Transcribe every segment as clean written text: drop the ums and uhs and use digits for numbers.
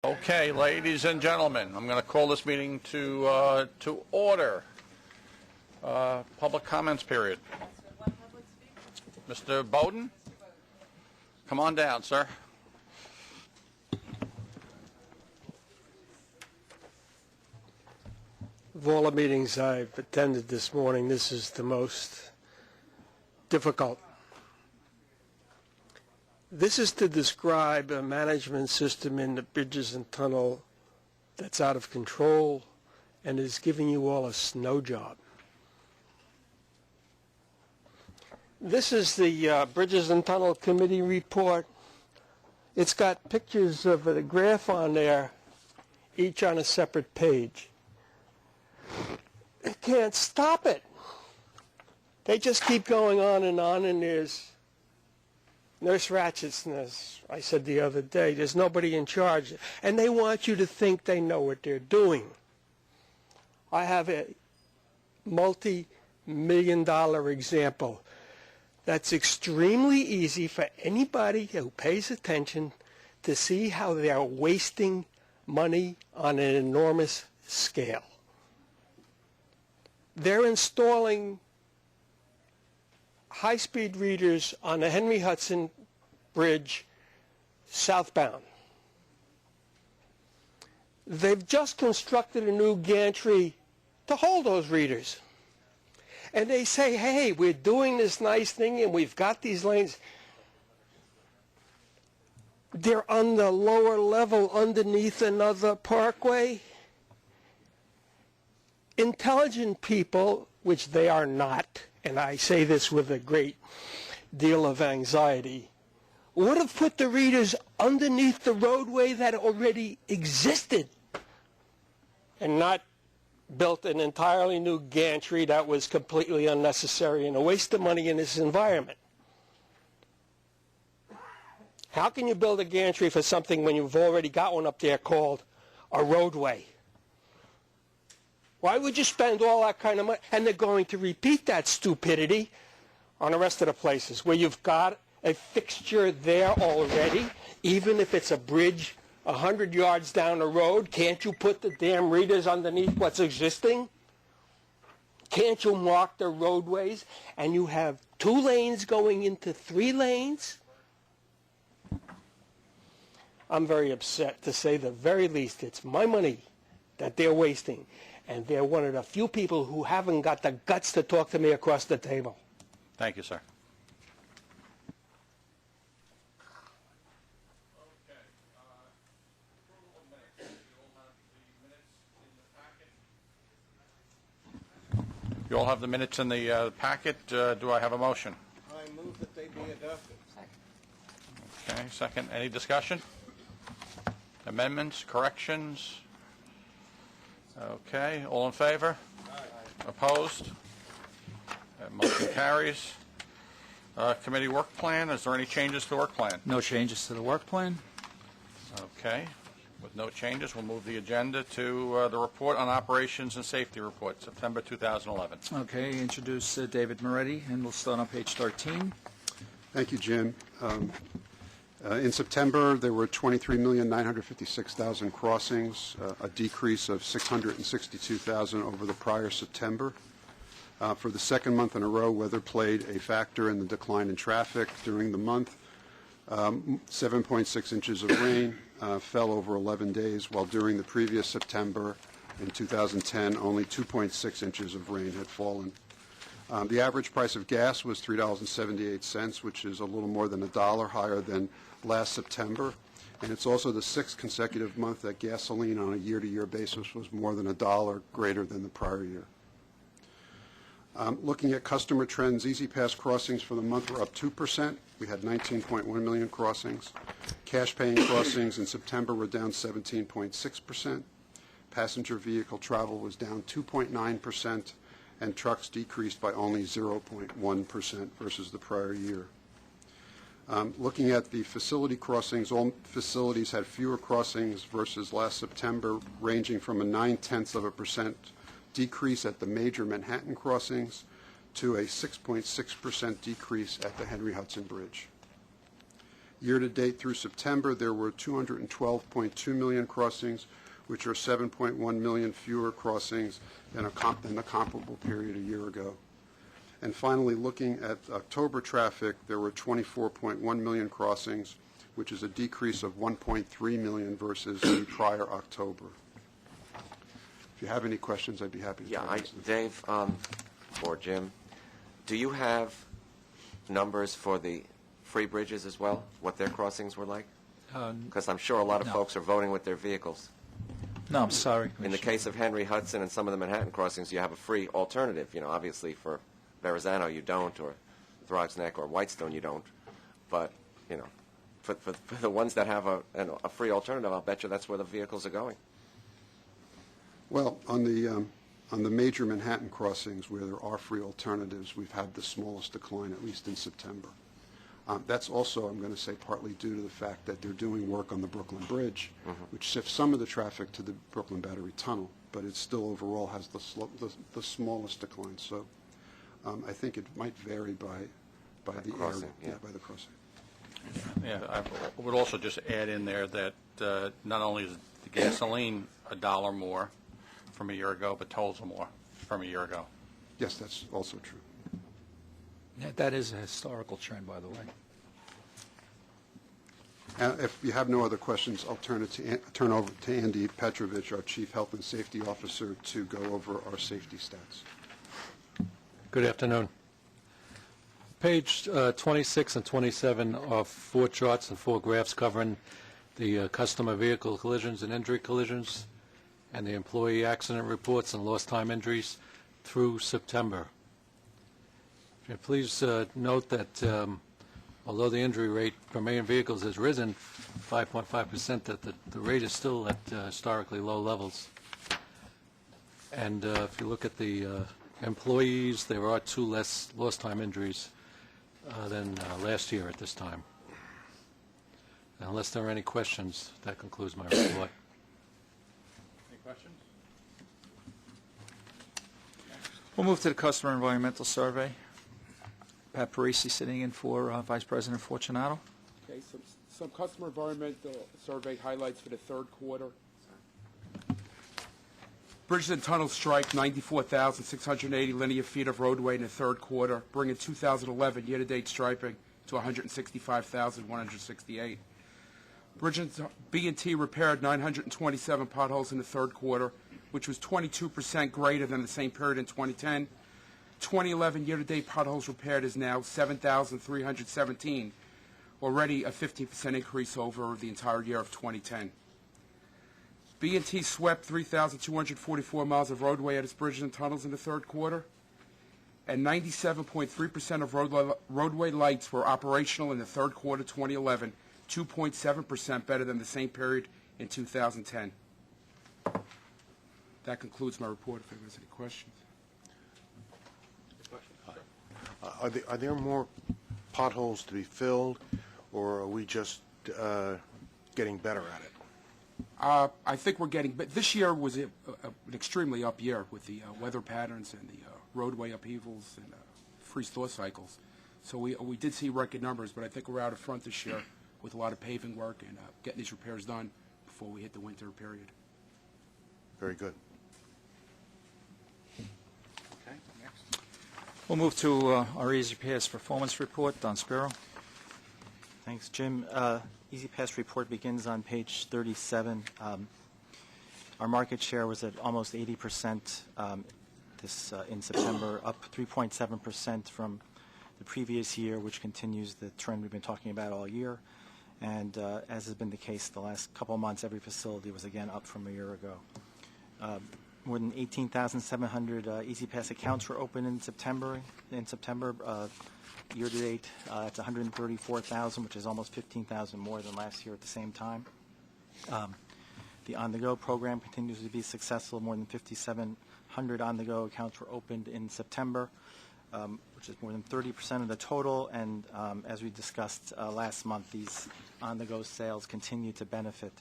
Okay, ladies and gentlemen, I'm going to call this meeting to order. Public comments period. Mr. Bowden, come on down, sir. Of all the meetings I've attended this morning, this is the most difficult. This is to describe a management system in the bridges and tunnel that's out of control and is giving you all a snow job. This is the Bridges and Tunnel Committee report. It's got pictures of the graph on there, each on a separate page. They can't stop it. They just keep going on, and there's Nurse Ratchet's, as I said the other day, there's nobody in charge, and they want you to think they know what they're doing. I have a multi-million-dollar example that's extremely easy for anybody who pays attention to see how they're wasting money on an enormous scale. They're installing high-speed readers on the Henry Hudson Bridge southbound. They've just constructed a new gantry to hold those readers. And they say, hey, we're doing this nice thing and we've got these lanes. They're on the lower level underneath another parkway. Intelligent people, which they are not, and I say this with a great deal of anxiety, would have put the readers underneath the roadway that already existed and not built an entirely new gantry that was completely unnecessary and a waste of money in this environment. How can you build a gantry for something when you've already got one up there called a roadway? Why would you spend all that kind of money? And they're going to repeat that stupidity on the rest of the places where you've got a fixture there already, even if it's a bridge 100 yards down the road. Can't you put the damn readers underneath what's existing? Can't you mark the roadways? And you have 2 lanes going into 3 lanes? I'm very upset, to say the very least. It's my money that they're wasting. And they're one of the few people who haven't got the guts to talk to me across the table. Thank you, sir. You all have the minutes in the packet. Do I have a motion? I move that they be adopted. Okay, second. Any discussion? Amendments, corrections? Okay, all in favor? Aye. Opposed? Motion carries. Committee work plan, is there any changes to the work plan? No changes to the work plan. Okay, with no changes, we'll move the agenda to the report on operations and safety report, September 2011. Okay, introduce David Moretti, and we'll start on page 13. Thank you, Jim. In September, there were 23,956,000 crossings, a decrease of 662,000 over the prior September. For the second month in a row, weather played a factor in the decline in traffic. During the month, 7.6 inches of rain fell over 11 days, while during the previous September in 2010, only 2.6 inches of rain had fallen. The average price of gas was $3.78, which is a little more than $1 higher than last September. And it's also the 6th consecutive month that gasoline on a year-to-year basis was more than $1 greater than the prior year. Looking at customer trends, Easy Pass crossings for the month were up 2%. We had 19.1 million crossings. Cash paying crossings in September were down 17.6%. Passenger vehicle travel was down 2.9%. And trucks decreased by only 0.1% versus the prior year. Looking at the facility crossings, all facilities had fewer crossings versus last September, ranging from a 0.9% decrease at the major Manhattan crossings to a 6.6% decrease at the Henry Hudson Bridge. Year-to-date through September, there were 212.2 million crossings, which are 7.1 million fewer crossings than the comparable period a year ago. And finally, looking at October traffic, there were 24.1 million crossings, which is a decrease of 1.3 million versus the prior October. If you have any questions, I'd be happy to answer them. Dave, or Jim, do you have numbers for the free bridges as well, what their crossings were like? Because I'm sure a lot of no. folks are voting with their vehicles. No, I'm sorry. In the case of Henry Hudson and some of the Manhattan crossings, you have a free alternative. You know, obviously for Verrazano you don't, or Throgs Neck or Whitestone you don't. But, you know, for the ones that have a free alternative, I'll bet you that's where the vehicles are going. Well, on the major Manhattan crossings where there are free alternatives, we've had the smallest decline, at least in September. That's also, I'm going to say, partly due to the fact that they're doing work on the Brooklyn Bridge, which shifts some of the traffic to the Brooklyn Battery Tunnel, but it still overall has the smallest decline. So I think it might vary by the crossing, area, by the crossing. Yeah, I would also just add in there that not only is the gasoline $1 more from a year ago, but tolls are more from a year ago. Yes, that's also true. Yeah, that is a historical trend, by the way. If you have no other questions, I'll turn over to Andy Petrovich, our Chief Health and Safety Officer, to go over our safety stats. Good afternoon. Page 26 and 27 are 4 charts and 4 graphs covering the customer vehicle collisions and injury collisions and the employee accident reports and lost time injuries through September. Please note that although the injury rate per million vehicles has risen 5.5%, that the rate is still at historically low levels. And if you look at the employees, there are 2 less lost time injuries than last year at this time. Unless there are any questions, that concludes my report. Any questions? We'll move to the Customer Environmental Survey. Pat Parisi sitting in for Vice President Fortunato. Okay, some customer environmental survey highlights for the third quarter. Bridges and tunnels striped 94,680 linear feet of roadway in the third quarter, bringing 2011 year-to-date striping to 165,168. B&T repaired 927 potholes in the third quarter, which was 22% greater than the same period in 2010. 2011 year-to-date potholes repaired is now 7,317, already a 15% increase over the entire year of 2010. B&T swept 3,244 miles of roadway at its bridges and tunnels in the third quarter, and 97.3% of roadway lights were operational in the third quarter 2011, 2.7% better than the same period in 2010. That concludes my report. If anyone has any questions. Are there more potholes to be filled, or are we just getting better at it? I think we're getting, but this year was an extremely up year with the weather patterns and the roadway upheavals and freeze-thaw cycles. So we did see record numbers, but I think we're out in front this year with a lot of paving work and getting these repairs done before we hit the winter period. Very good. Okay, next. We'll move to our Easy Pass performance report. Don Spiro. Thanks, Jim. Easy Pass report begins on page 37. Our market share was at almost 80% in September, up 3.7% from the previous year, which continues the trend we've been talking about all year. And as has been the case the last couple of months, every facility was again up from a year ago. More than 18,700 Easy Pass accounts were opened in September. Year to date, it's 134,000, which is almost 15,000 more than last year at the same time. The On-the-Go program continues to be successful. More than 5,700 On-the-Go accounts were opened in September, which is more than 30% of the total. And as we discussed last month, these On-the-Go sales continue to benefit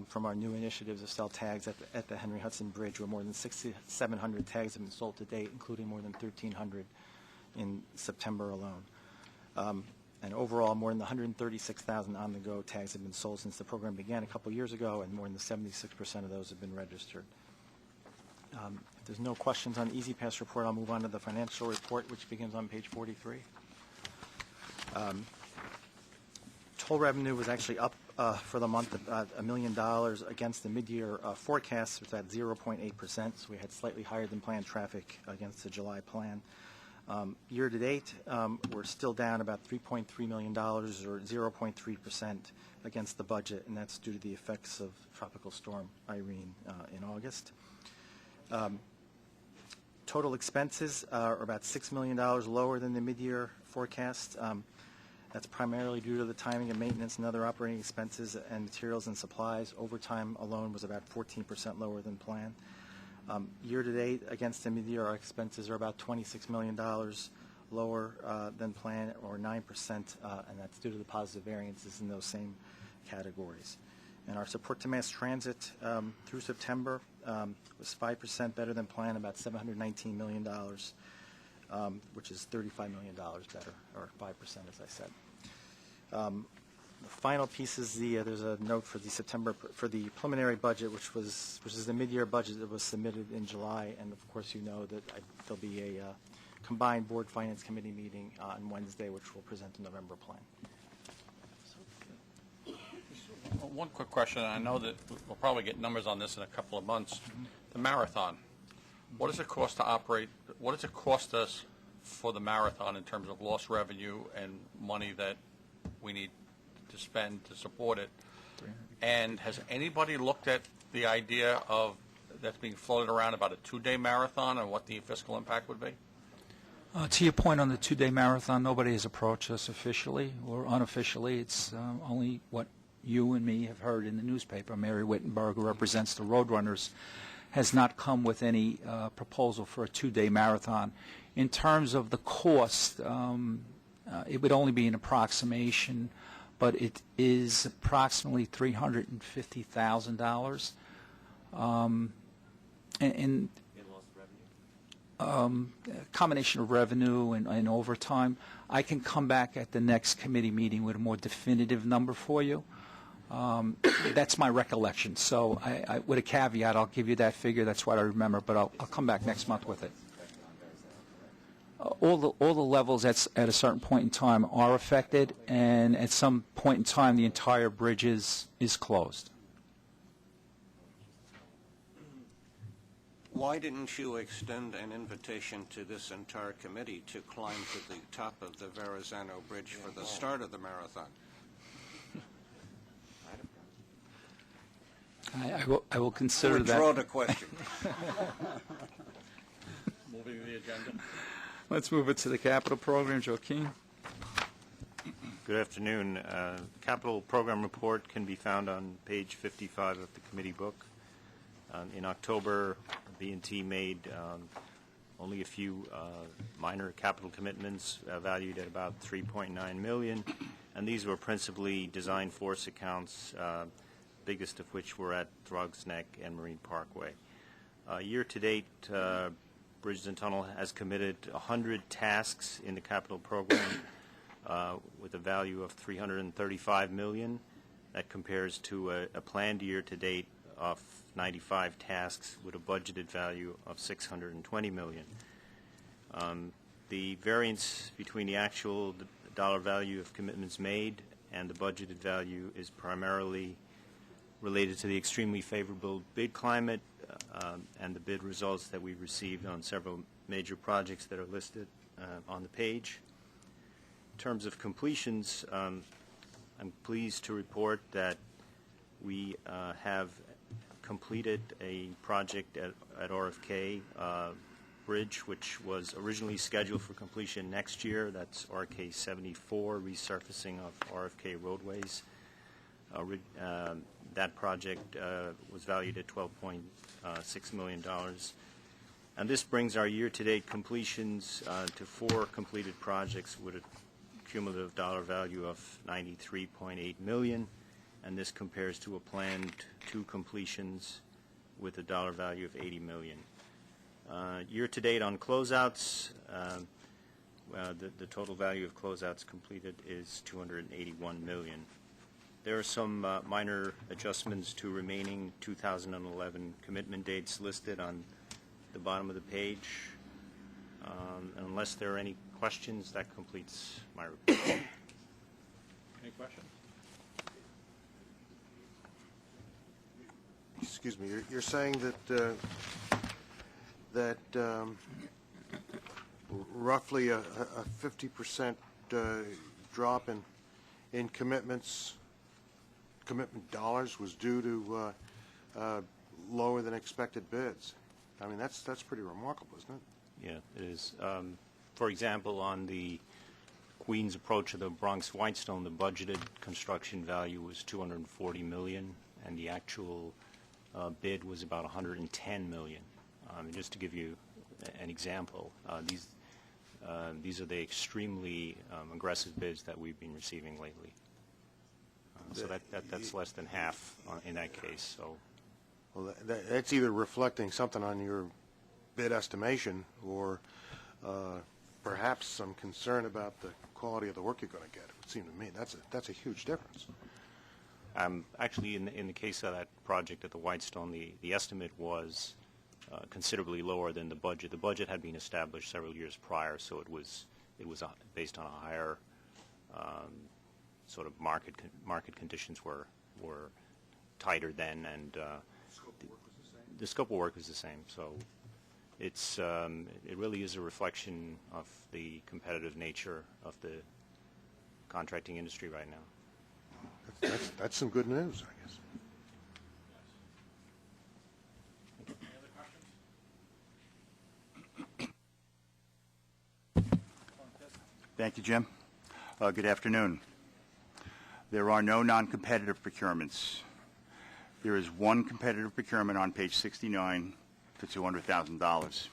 from our new initiatives of sell tags at the Henry Hudson Bridge, where more than 6,700 tags have been sold to date, including more than 1,300 in September alone. And overall, more than 136,000 on-the-go tags have been sold since the program began a couple years ago, and more than 76% of those have been registered. If there's no questions on the Easy Pass report, I'll move on to the financial report, which begins on page 43. Toll revenue was actually up for the month about $1 million against the mid-year forecast, which was at 0.8%, so we had slightly higher than planned traffic against the July plan. Year-to-date, we're still down about $3.3 million, or 0.3% against the budget, and that's due to the effects of Tropical Storm Irene in August. Total expenses are about $6 million lower than the mid-year forecast. That's primarily due to the timing of maintenance and other operating expenses and materials and supplies. Overtime alone was about 14% lower than planned. Year-to-date, against the mid-year, our expenses are about $26 million lower than planned, or 9%, and that's due to the positive variances in those same categories. And our support to mass transit through September was 5% better than planned, about $719 million, which is $35 million better, or 5%, as I said. The final piece is there's a note for the preliminary budget, which is the mid-year budget that was submitted in July, and of course you know that there'll be a combined Board Finance Committee meeting on Wednesday, which will present the November plan. One quick question. I know that we'll probably get numbers on this in a couple of months. The marathon, what does it cost to operate? What does it cost us for the marathon in terms of lost revenue and money that we need to spend to support it? And has anybody looked at the idea of that's being floated around about a 2-day marathon and what the fiscal impact would be? To your point on the 2-day marathon, nobody has approached us officially or unofficially. It's only what you and me have heard in the newspaper. Mary Wittenberg, who represents the Roadrunners, has not come with any proposal for a 2-day marathon. In terms of the cost, it would only be an approximation, but it is approximately $350,000. And a combination of revenue and overtime. I can come back at the next committee meeting with a more definitive number for you. That's my recollection. So I, with a caveat, I'll give you that figure. That's what I remember, but I'll come back next month with it. All the levels at a certain point in time are affected, and at some point in time, the entire bridge is closed. Why didn't you extend an invitation to this entire committee to climb to the top of the Verrazano Bridge for the start of the marathon? I will consider that. Withdraw the question. Moving the agenda. Let's move it to the capital program. Joaquin. Good afternoon. Capital program report can be found on page 55 of the committee book. In October, B&T made only a few minor capital commitments valued at about $3.9 million, and these were principally design force accounts, biggest of which were at Throgs Neck and Marine Parkway. Year-to-date, Bridges and Tunnel has committed 100 tasks in the capital program with a value of $335 million. That compares to a planned year-to-date of 95 tasks with a budgeted value of $620 million. The variance between the actual dollar value of commitments made and the budgeted value is primarily related to the extremely favorable bid climate and the bid results that we received on several major projects that are listed on the page. In terms of completions, I'm pleased to report that we have completed a project at RFK Bridge, which was originally scheduled for completion next year. That's RK 74, resurfacing of RFK roadways. That project was valued at $12.6 million. And this brings our year-to-date completions to 4 completed projects with a cumulative dollar value of $93.8 million. And this compares to a planned 2 completions with a dollar value of $80 million. Year-to-date on closeouts, the total value of closeouts completed is $281 million. There are some minor adjustments to remaining 2011 commitment dates listed on the bottom of the page. Unless there are any questions, that completes my report. Any questions? Excuse me, you're saying that roughly a 50% drop in commitment dollars was due to lower than expected bids. I mean, that's pretty remarkable, isn't it? Yeah, it is. For example, on the Queens approach of the Bronx Whitestone, the budgeted construction value was $240 million, and the actual bid was about $110 million. Just to give you an example, these are the extremely aggressive bids that we've been receiving lately. So that's less than half in that case. So, well, that's either reflecting something on your bid estimation or perhaps some concern about the quality of the work you're going to get. It would seem to me that's a huge difference. Actually, in the case of that project at the Whitestone, the estimate was considerably lower than the budget. The budget had been established several years prior, so it was based on a higher sort of market conditions were tighter then, and the scope of work was the same. So it really is a reflection of the competitive nature of the contracting industry right now. That's some good news, I guess. Thank you, Jim. Good afternoon. There are no non-competitive procurements. There is one competitive procurement on page 69 for $200,000.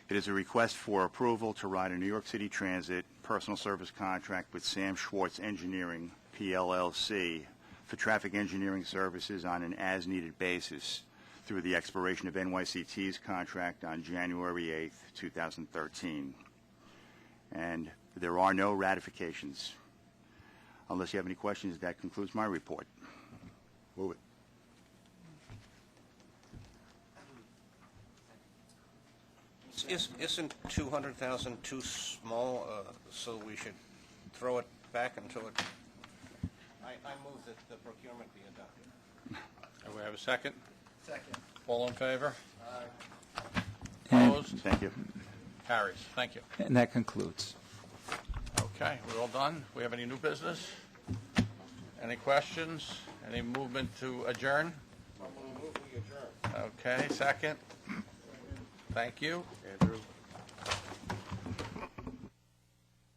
It is a request for approval to write a New York City Transit personal service contract with Sam Schwartz Engineering, PLLC, for traffic engineering services on an as-needed basis through the expiration of NYCT's contract on January 8th, 2013. And there are no ratifications. Unless you have any questions, that concludes my report. Move it. Isn't 200,000 too small, so we should throw it back into it? I move that the procurement be adopted. Do we have a second? Second. All in favor? And- Opposed? Thank you. Carries. Thank you. And that concludes. Okay, we're all done. We have any new business? Any questions? Any movement to adjourn? Okay, second. Thank you. Andrew.